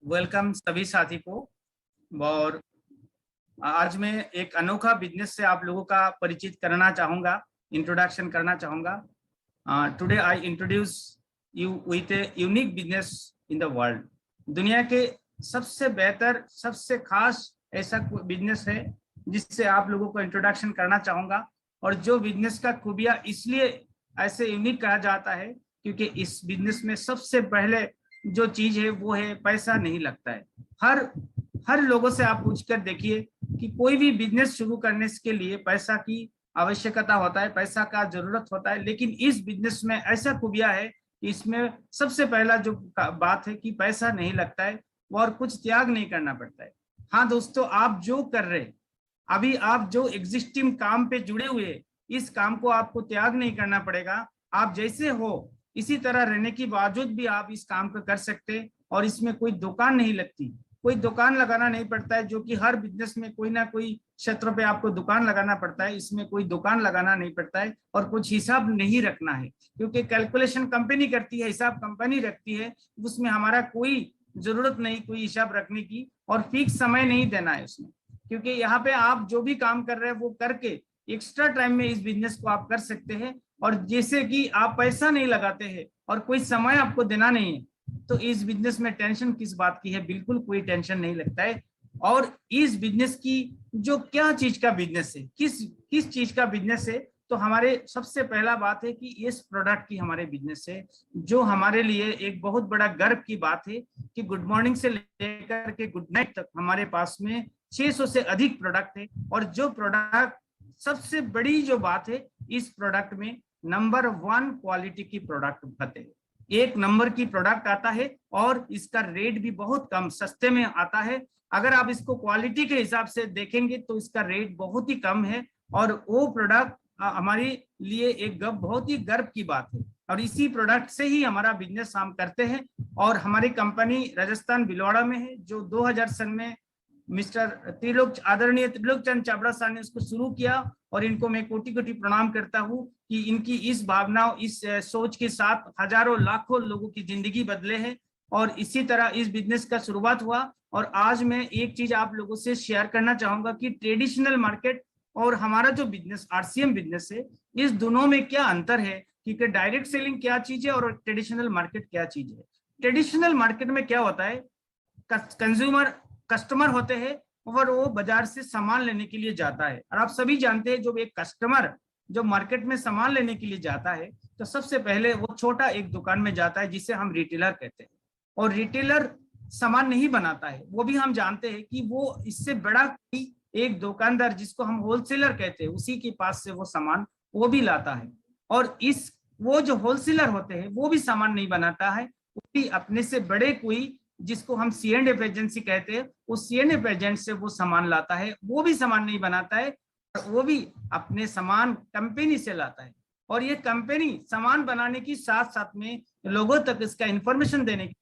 Welcome सभी साथी को। और आज मैं एक अनोखा बिजनेस से आप लोगों का परिचित करना चाहूँगा, इंट्रोडक्शन करना चाहूँगा। Today I introduce you with a unique business in the world. दुनिया के सबसे बेहतर, सबसे खास ऐसा बिजनेस है जिससे आप लोगों को इंट्रोडक्शन करना चाहूँगा। और जो बिजनेस का खूबियाँ इसलिए ऐसे यूनिक कहा जाता है क्योंकि इस बिजनेस में सबसे पहले जो चीज है वो है पैसा नहीं लगता है। हर हर लोगों से आप पूछकर देखिए कि कोई भी बिजनेस शुरू करने के लिए पैसा की आवश्यकता होता है, पैसा का जरूरत होता है। लेकिन इस बिजनेस में ऐसा खूबिया है कि इसमें सबसे पहला जो बात है कि पैसा नहीं लगता है और कुछ त्याग नहीं करना पड़ता है। हाँ दोस्तों, आप जो कर रहे हैं अभी, आप जो एग्जिस्टिंग काम पे जुड़े हुए, इस काम को आपको त्याग नहीं करना पड़ेगा। आप जैसे हो इसी तरह रहने के बावजूद भी आप इस काम को कर सकते हैं। और इसमें कोई दुकान नहीं लगती, कोई दुकान लगाना नहीं पड़ता है, जो कि हर बिजनेस में कोई ना कोई क्षेत्र पे आपको दुकान लगाना पड़ता है। इसमें कोई दुकान लगाना नहीं पड़ता है और कुछ हिसाब नहीं रखना है, क्योंकि कैलकुलेशन कंपनी करती है, हिसाब कंपनी रखती है। उसमें हमारा कोई जरूरत नहीं कोई हिसाब रखने की, और फिक्स समय नहीं देना है उसमें, क्योंकि यहाँ पे आप जो भी काम कर रहे हैं वो करके एक्स्ट्रा टाइम में इस बिजनेस को आप कर सकते हैं। और जैसे कि आप पैसा नहीं लगाते हैं और कोई समय आपको देना नहीं है, तो इस बिजनेस में टेंशन किस बात की है? बिल्कुल कोई टेंशन नहीं लगता है। और इस बिजनेस की जो क्या चीज का बिजनेस है, किस किस चीज का बिजनेस है, तो हमारे सबसे पहला बात है कि इस प्रोडक्ट की हमारे बिजनेस है, जो हमारे लिए एक बहुत बड़ा गर्व की बात है कि गुड मॉर्निंग से लेकर के गुड नाइट तक हमारे पास में 600 से अधिक प्रोडक्ट है। और जो प्रोडक्ट, सबसे बड़ी जो बात है, इस प्रोडक्ट में नंबर 1 क्वालिटी की प्रोडक्ट होते हैं, एक नंबर की प्रोडक्ट आता है। और इसका रेट भी बहुत कम, सस्ते में आता है। अगर आप इसको क्वालिटी के हिसाब से देखेंगे तो इसका रेट बहुत ही कम है। और वो प्रोडक्ट हमारे लिए एक बहुत ही गर्व की बात है। और इसी प्रोडक्ट से ही हमारा बिजनेस हम करते हैं। और हमारी कंपनी राजस्थान भिलवाड़ा में है, जो 2000 सन में मिस्टर आदरणीय त्रिलोक चंद चावड़ा साहब ने उसको शुरू किया। और इनको मैं कोटि कोटि प्रणाम करता हूँ कि इनकी इस भावनाओं, इस सोच के साथ हजारों लाखों लोगों की जिंदगी बदले हैं। और इसी तरह इस बिजनेस का शुरुआत हुआ। और आज मैं एक चीज आप लोगों से शेयर करना चाहूंगा कि ट्रेडिशनल मार्केट और हमारा जो बिजनेस आरसीएम बिजनेस है, इस दोनों में क्या अंतर है, क्योंकि डायरेक्ट सेलिंग क्या चीज है और ट्रेडिशनल मार्केट क्या चीज है। ट्रेडिशनल मार्केट में क्या होता है, कंज्यूमर, कस्टमर होते हैं और वो बाजार से सामान लेने के लिए जाता है। और आप सभी जानते हैं, जो एक कस्टमर जो मार्केट में सामान लेने के लिए जाता है, तो सबसे पहले वो छोटा एक दुकान में जाता है जिसे हम रिटेलर कहते हैं। और रिटेलर सामान नहीं बनाता है, वो भी हम जानते हैं कि वो इससे बड़ा कोई एक दुकानदार, जिसको हम होलसेलर कहते हैं, उसी के पास से वो सामान वो भी लाता है। और इस वो जो होलसेलर होते हैं वो भी सामान नहीं बनाता है, वो भी अपने से बड़े कोई, जिसको हम C&F एजेंसी कहते हैं, उस C&F एजेंट से वो सामान लाता है। वो भी सामान नहीं बनाता है, वो भी अपने सामान कंपनी से लाता है। और ये कंपनी सामान बनाने की साथ साथ में लोगों तक इसका इंफॉर्मेशन देने की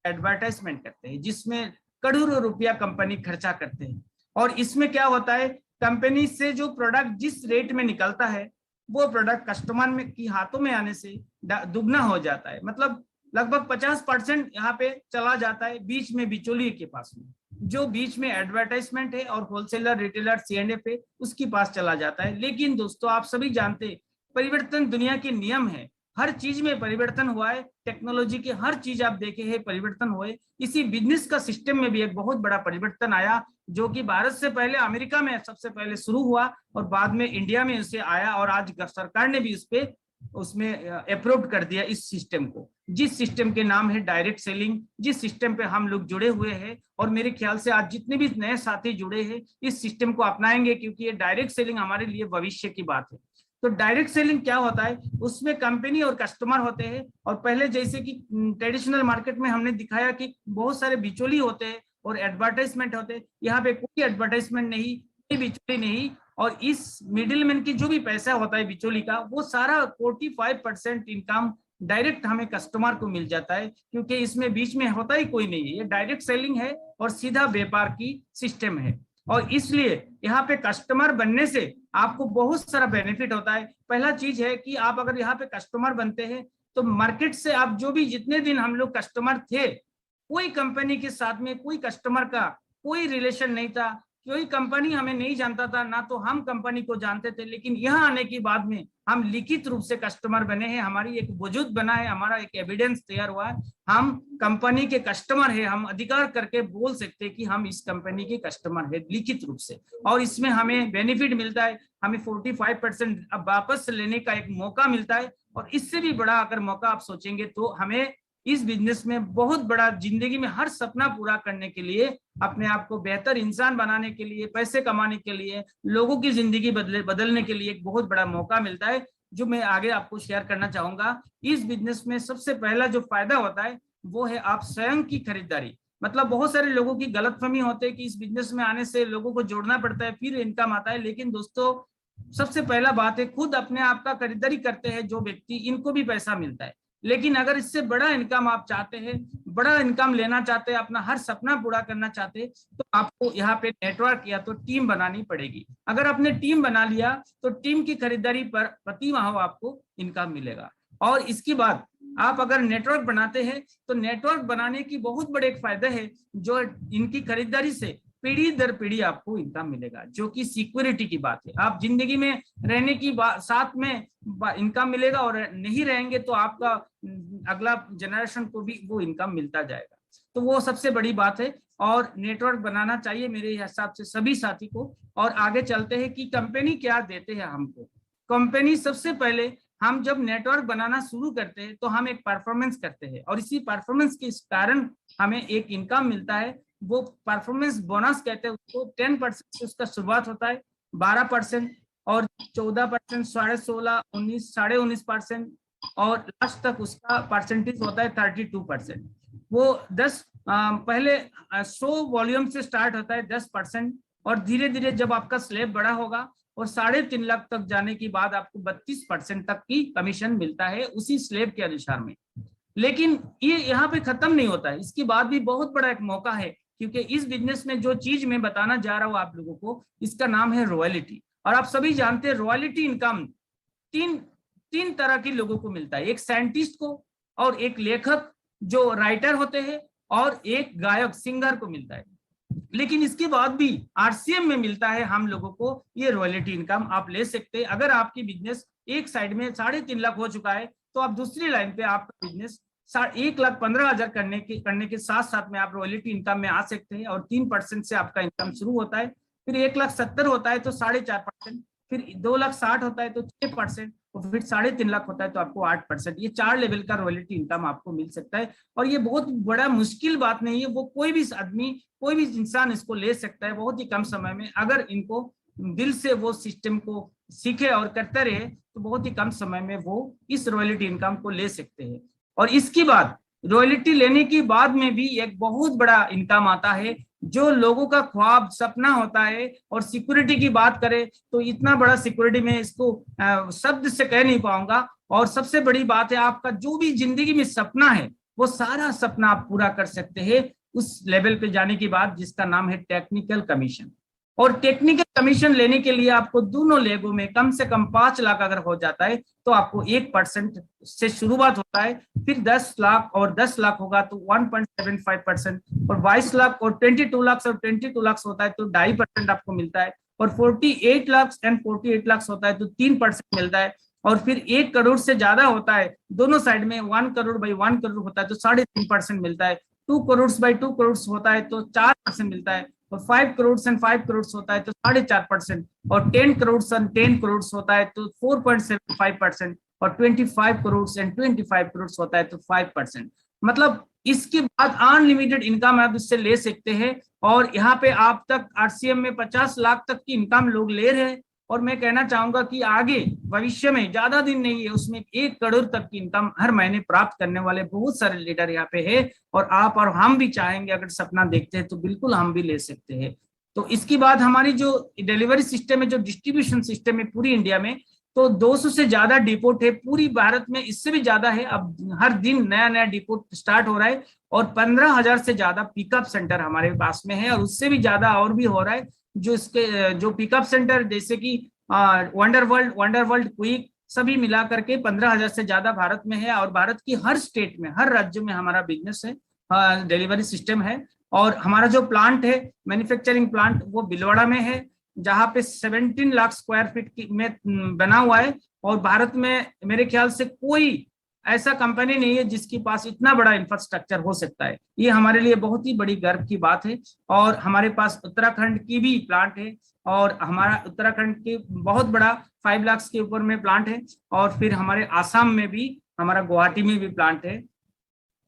एडवर्टाइजमेंट करते हैं, जिसमें करोड़ों रुपया कंपनी खर्चा करते हैं। और इसमें क्या होता है, कंपनी से जो प्रोडक्ट जिस रेट में निकलता है, वो प्रोडक्ट कस्टमर में की हाथों में आने से दुगना हो जाता है। मतलब लगभग 50% यहाँ पे चला जाता है बीच में बिचौलिए के पास में, जो बीच में एडवर्टाइजमेंट है और होलसेलर, रिटेलर, C&F है, उसके पास चला जाता है। लेकिन दोस्तों, आप सभी जानते हैं, परिवर्तन दुनिया के नियम है, हर चीज में परिवर्तन हुआ है। टेक्नोलॉजी के हर चीज आप देखे हैं परिवर्तन हुए। इसी बिजनेस का सिस्टम में भी एक बहुत बड़ा परिवर्तन आया, जो कि भारत से पहले अमेरिका में सबसे पहले शुरू हुआ और बाद में इंडिया में उसे आया। और आज सरकार ने भी उसमें अप्रूव कर दिया इस सिस्टम को, जिस सिस्टम के नाम है डायरेक्ट सेलिंग, जिस सिस्टम पे हम लोग जुड़े हुए हैं। और मेरे ख्याल से आज जितने भी नए साथी जुड़े हैं इस सिस्टम को अपनाएंगे, क्योंकि ये डायरेक्ट सेलिंग हमारे लिए भविष्य की बात है। तो डायरेक्ट सेलिंग क्या होता है, उसमें कंपनी और कस्टमर होते हैं। और पहले जैसे कि ट्रेडिशनल मार्केट में हमने दिखाया कि बहुत सारे बिचौली होते हैं और एडवर्टाइजमेंट होते हैं, यहाँ पे कोई एडवर्टाइजमेंट नहीं, कोई बिचौली नहीं। और इस मिडिलमैन की जो भी पैसा होता है बिचौली का, वो सारा 45% इनकम डायरेक्ट हमें कस्टमर को मिल जाता है, क्योंकि इसमें बीच में होता ही कोई नहीं है। ये डायरेक्ट सेलिंग है और सीधा व्यापार की सिस्टम है। और इसलिए यहाँ पे कस्टमर बनने से आपको बहुत सारा बेनिफिट होता है। पहला चीज है कि आप अगर यहाँ पे कस्टमर बनते हैं तो मार्केट से आप जो भी जितने दिन हम लोग कस्टमर थे, कोई कंपनी के साथ में कोई कस्टमर का कोई रिलेशन नहीं था, कोई कंपनी हमें नहीं जानता था, ना तो हम कंपनी को जानते थे। लेकिन यहाँ आने के बाद में हम लिखित रूप से कस्टमर बने हैं, हमारी एक वजूद बना है, हमारा एक एविडेंस तैयार हुआ है, हम कंपनी के कस्टमर है, हम अधिकार करके बोल सकते हैं कि हम इस कंपनी के कस्टमर है लिखित रूप से। और इसमें हमें बेनिफिट मिलता है, हमें 45% अब वापस लेने का एक मौका मिलता है। और इससे भी बड़ा अगर मौका आप सोचेंगे तो हमें इस बिजनेस में बहुत बड़ा, जिंदगी में हर सपना पूरा करने के लिए, अपने आप को बेहतर इंसान बनाने के लिए, पैसे कमाने के लिए, लोगों की जिंदगी बदलने के लिए एक बहुत बड़ा मौका मिलता है, जो मैं आगे आपको शेयर करना चाहूंगा। इस बिजनेस में सबसे पहला जो फायदा होता है वो है आप स्वयं की खरीदारी। मतलब बहुत सारे लोगों की गलतफहमी होते है कि इस बिजनेस में आने से लोगों को जोड़ना पड़ता है फिर इनकम आता है। लेकिन दोस्तों, सबसे पहला बात है, खुद अपने आप का खरीदारी करते हैं जो व्यक्ति, इनको भी पैसा मिलता है। लेकिन अगर इससे बड़ा इनकम आप चाहते हैं, बड़ा इनकम लेना चाहते हैं, अपना हर सपना पूरा करना चाहते हैं, तो आपको यहाँ पे नेटवर्क या तो टीम बनानी पड़ेगी। अगर आपने टीम बना लिया तो टीम की खरीदारी पर प्रति माह आपको इनकम मिलेगा। और इसके बाद आप अगर नेटवर्क बनाते हैं तो नेटवर्क बनाने की बहुत बड़े एक फायदा है, जो इनकी खरीदारी से पीढ़ी दर पीढ़ी आपको इनकम मिलेगा, जो कि सिक्योरिटी की बात है। आप जिंदगी में रहने की साथ में इनकम मिलेगा, और नहीं रहेंगे तो आपका अगला जनरेशन को भी वो इनकम मिलता जाएगा। तो वो सबसे बड़ी बात है, और नेटवर्क बनाना चाहिए मेरे हिसाब से सभी साथी को। और आगे चलते हैं कि कंपनी क्या देते हैं हमको। कंपनी सबसे पहले, हम जब नेटवर्क बनाना शुरू करते हैं तो हम एक परफॉर्मेंस करते हैं, और इसी परफॉर्मेंस के कारण हमें एक इनकम मिलता है, वो परफॉर्मेंस बोनस कहते हैं उसको। 10% से उसका शुरुआत होता है, 12% और 14%, 16.5%, 19, 19.5%, और लास्ट तक उसका परसेंटेज होता है 32%। वो 10 पहले 100 वॉल्यूम से स्टार्ट होता है 10%, और धीरे धीरे जब आपका स्लैब बड़ा होगा और 3.5 लाख तक जाने के बाद आपको 32% तक की कमीशन मिलता है उसी स्लैब के अनुसार में। लेकिन ये यहाँ पे खत्म नहीं होता है, इसके बाद भी बहुत बड़ा एक मौका है, क्योंकि इस बिजनेस में जो चीज मैं बताना जा रहा हूँ आप लोगों को, इसका नाम है रॉयल्टी। और आप सभी जानते हैं रॉयल्टी इनकम तीन तरह के लोगों को मिलता है, एक साइंटिस्ट को, और एक लेखक जो राइटर होते हैं, और एक गायक सिंगर को मिलता है। लेकिन इसके बाद भी आरसीएम में मिलता है हम लोगों को ये रॉयल्टी इनकम। आप ले सकते हैं, अगर आपकी बिजनेस एक साइड में 3.5 लाख हो चुका है तो आप दूसरी लाइन पे आपका बिजनेस 1,15,000 करने के साथ साथ में आप रॉयल्टी इनकम में आ सकते हैं। और 3% से आपका इनकम शुरू होता है, फिर 1,70,000 होता है तो 4.5%, फिर 2,60,000 होता है तो 6%, और फिर 3.5 लाख होता है तो आपको 8%। ये 4 लेवल का रॉयल्टी इनकम आपको मिल सकता है। और ये बहुत बड़ा मुश्किल बात नहीं है, वो कोई भी आदमी, कोई भी इंसान इसको ले सकता है बहुत ही कम समय में, अगर इनको दिल से वो सिस्टम को सीखे और करते रहे तो बहुत ही कम समय में वो इस रॉयल्टी इनकम को ले सकते हैं। और इसके बाद रॉयल्टी लेने के बाद में भी एक बहुत बड़ा इनकम आता है, जो लोगों का ख्वाब सपना होता है। और सिक्योरिटी की बात करें तो इतना बड़ा सिक्योरिटी में इसको शब्द से कह नहीं पाऊंगा। और सबसे बड़ी बात है, आपका जो भी जिंदगी में सपना है वो सारा सपना आप पूरा कर सकते हैं उस लेवल पे जाने के बाद, जिसका नाम है टेक्निकल कमीशन। और टेक्निकल कमीशन लेने के लिए आपको दोनों लेगों में कम से कम 5 लाख अगर हो जाता है तो आपको 1% से शुरुआत होता है, फिर 10 लाख और 10 लाख होगा तो 1.75%, और 22 लाख और 22 लाख और 22 लाख होता है तो 2.5% आपको मिलता है, और 48 लाख एंड 48 लाख होता है तो 3% मिलता है। और फिर 1 करोड़ से ज्यादा होता है, दोनों साइड में 1 करोड़ बाई 1 करोड़ होता है तो 3.5% मिलता है। 2 करोड़ बाई 2 करोड़ होता है तो 4% मिलता है, और 5 करोड़ एंड 5 करोड़ होता है तो 4.5%, और 10 करोड़ एंड 10 करोड़ होता है तो 4.75%, और 25 करोड़ एंड 25 करोड़ होता है तो 5%। मतलब इसके बाद अनलिमिटेड इनकम आप इससे ले सकते हैं। और यहाँ पे आप तक आरसीएम में 50 लाख तक की इनकम लोग ले रहे हैं, और मैं कहना चाहूंगा कि आगे भविष्य में, ज्यादा दिन नहीं है, उसमें 1 करोड़ तक की इनकम हर महीने प्राप्त करने वाले बहुत सारे लीडर यहाँ पे है। और आप और हम भी चाहेंगे, अगर सपना देखते हैं तो बिल्कुल हम भी ले सकते हैं। तो इसके बाद हमारी जो डिलीवरी सिस्टम है, जो डिस्ट्रीब्यूशन सिस्टम है पूरी इंडिया में, तो 200 से ज्यादा डिपोट है पूरी भारत में, इससे भी ज्यादा है। अब हर दिन नया नया डिपोट स्टार्ट हो रहा है, और 15,000 से ज्यादा पिकअप सेंटर हमारे पास में है, और उससे भी ज्यादा और भी हो रहा है। जो पिकअप सेंटर जैसे कि वंडर वर्ल्ड क्विक सभी मिला करके 15,000 से ज्यादा भारत में है। और भारत की हर स्टेट में, हर राज्य में हमारा बिजनेस है। डिलीवरी सिस्टम है। और हमारा जो प्लांट है, मैन्युफैक्चरिंग प्लांट, वो भीलवाड़ा में है, जहाँ पे 17 लाख स्क्वायर फीट में बना हुआ है। और भारत में मेरे ख्याल से कोई ऐसा कंपनी नहीं है जिसके पास इतना बड़ा इंफ्रास्ट्रक्चर हो सकता है। ये हमारे लिए बहुत ही बड़ी गर्व की बात है। और हमारे पास उत्तराखंड की भी प्लांट है, और हमारा उत्तराखंड के बहुत बड़ा 5 लाख के ऊपर में प्लांट है। और फिर हमारे आसाम में भी, हमारा गुवाहाटी में भी प्लांट है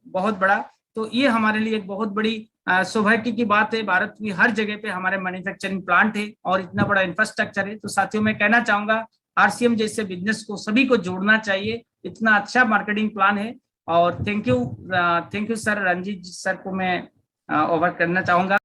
बहुत बड़ा। तो ये हमारे लिए एक बहुत बड़ी सौभाग्य की बात है। भारत की हर जगह पे हमारे मैन्युफैक्चरिंग प्लांट है और इतना बड़ा इंफ्रास्ट्रक्चर है। तो साथियों, मैं कहना चाहूंगा आरसीएम जैसे बिजनेस को सभी को जोड़ना चाहिए, इतना अच्छा मार्केटिंग प्लान है। और thank you sir, Ranjit sir को मैं ओवर करना चाहूंगा।